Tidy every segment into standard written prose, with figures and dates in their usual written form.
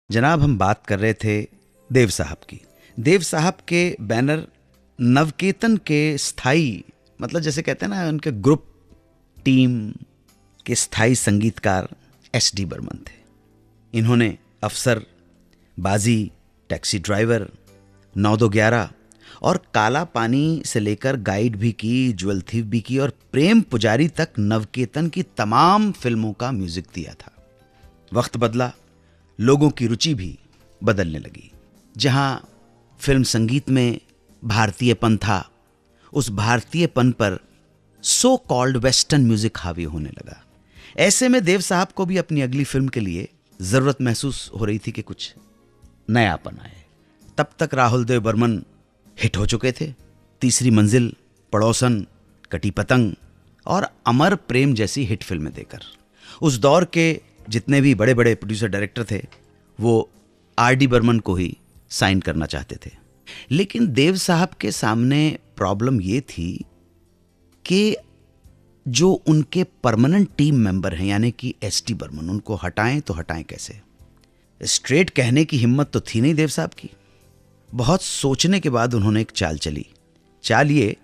जनाब, हम बात कर रहे थे देव साहब की। देव साहब के बैनर नवकेतन के स्थाई, मतलब जैसे कहते हैं ना, उनके ग्रुप टीम के स्थाई संगीतकार एस.डी. बर्मन थे। इन्होंने अफसर, बाजी, टैक्सी ड्राइवर, 9-2-11 और काला पानी से लेकर गाइड भी की, ज्वेल थीफ भी की और प्रेम पुजारी तक नवकेतन की तमाम फिल्मों का म्यूजिक दिया था। वक्त बदला, लोगों की रुचि भी बदलने लगी। जहां फिल्म संगीत में भारतीयपन था, उस भारतीयपन पर सो कॉल्ड वेस्टर्न म्यूजिक हावी होने लगा। ऐसे में देव साहब को भी अपनी अगली फिल्म के लिए जरूरत महसूस हो रही थी कि कुछ नयापन आए। तब तक राहुल देव बर्मन हिट हो चुके थे। तीसरी मंजिल, पड़ोसन, कटी पतंग और अमर प्रेम जैसी हिट फिल्में देकर उस दौर के जितने भी बड़े बड़े प्रोड्यूसर डायरेक्टर थे, वो आर.डी. बर्मन को ही साइन करना चाहते थे। लेकिन देव साहब के सामने प्रॉब्लम ये थी कि जो उनके परमानेंट टीम मेंबर हैं, यानी कि एस.डी. बर्मन, उनको हटाएं तो हटाएं कैसे। स्ट्रेट कहने की हिम्मत तो थी नहीं देव साहब की। बहुत सोचने के बाद उन्होंने एक चाल चली। चाल ये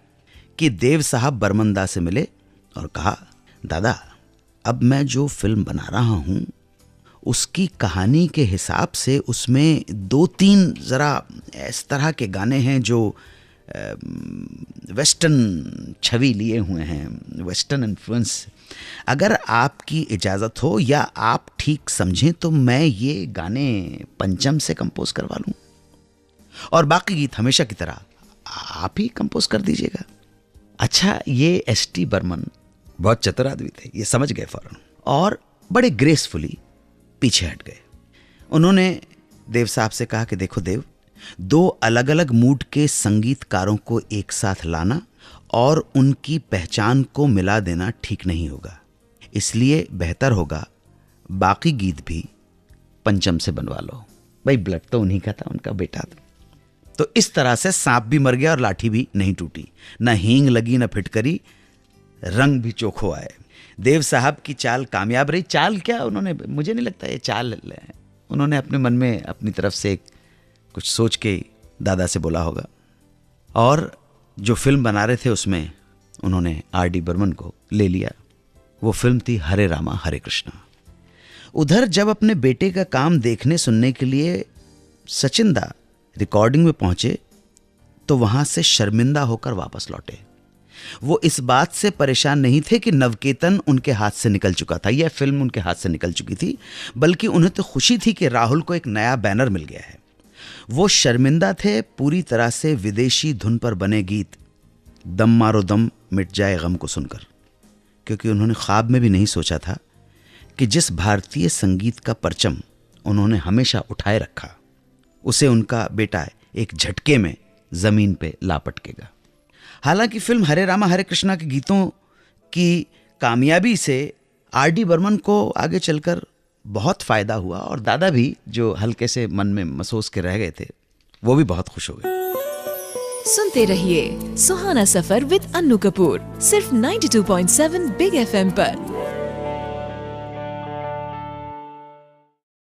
कि देव साहब बर्मनदा से मिले और कहा, दादा, अब मैं जो फिल्म बना रहा हूं उसकी कहानी के हिसाब से उसमें 2-3 जरा इस तरह के गाने हैं जो वेस्टर्न छवि लिए हुए हैं, वेस्टर्न इन्फ्लुएंस। अगर आपकी इजाज़त हो या आप ठीक समझें तो मैं ये गाने पंचम से कंपोज करवा लूं और बाकी गीत हमेशा की तरह आप ही कंपोज कर दीजिएगा। अच्छा, ये एस.डी. बर्मन बहुत चतुर आदमी थे, ये समझ गए फौरन और बड़े ग्रेसफुली पीछे हट गए। उन्होंने देव साहब से कहा कि देखो देव, 2 अलग अलग मूड के संगीतकारों को एक साथ लाना और उनकी पहचान को मिला देना ठीक नहीं होगा, इसलिए बेहतर होगा बाकी गीत भी पंचम से बनवा लो। भाई, ब्लड तो उन्हीं का था, उनका बेटा था। तो इस तरह से सांप भी मर गया और लाठी भी नहीं टूटी। न हींग लगी न फिटकरी, रंग भी चोखो आए। देव साहब की चाल कामयाब रही। चाल क्या, उन्होंने, मुझे नहीं लगता ये चाल, उन्होंने अपने मन में अपनी तरफ से कुछ सोच के दादा से बोला होगा और जो फिल्म बना रहे थे उसमें उन्होंने आर.डी. बर्मन को ले लिया। वो फिल्म थी हरे रामा हरे कृष्णा। उधर जब अपने बेटे का काम देखने सुनने के लिए सचिन दा रिकॉर्डिंग में पहुंचे तो वहां से शर्मिंदा होकर वापस लौटे। वो इस बात से परेशान नहीं थे कि नवकेतन उनके हाथ से निकल चुका था, यह फिल्म उनके हाथ से निकल चुकी थी, बल्कि उन्हें तो खुशी थी कि राहुल को एक नया बैनर मिल गया है। वो शर्मिंदा थे पूरी तरह से विदेशी धुन पर बने गीत दम मारो दम मिट जाए गम को सुनकर, क्योंकि उन्होंने ख्वाब में भी नहीं सोचा था कि जिस भारतीय संगीत का परचम उन्होंने हमेशा उठाए रखा, उसे उनका बेटा एक झटके में जमीन पे लापटकेगा। हालांकि फिल्म हरे रामा हरे कृष्णा के गीतों की कामयाबी से आर.डी. बर्मन को आगे चलकर बहुत फायदा हुआ और दादा भी, जो हल्के से मन में मसोस के रह गए थे, वो भी बहुत खुश हो गए। सुनते रहिए सुहाना सफर विद अन्नू कपूर, सिर्फ 92.7 बिग FM पर।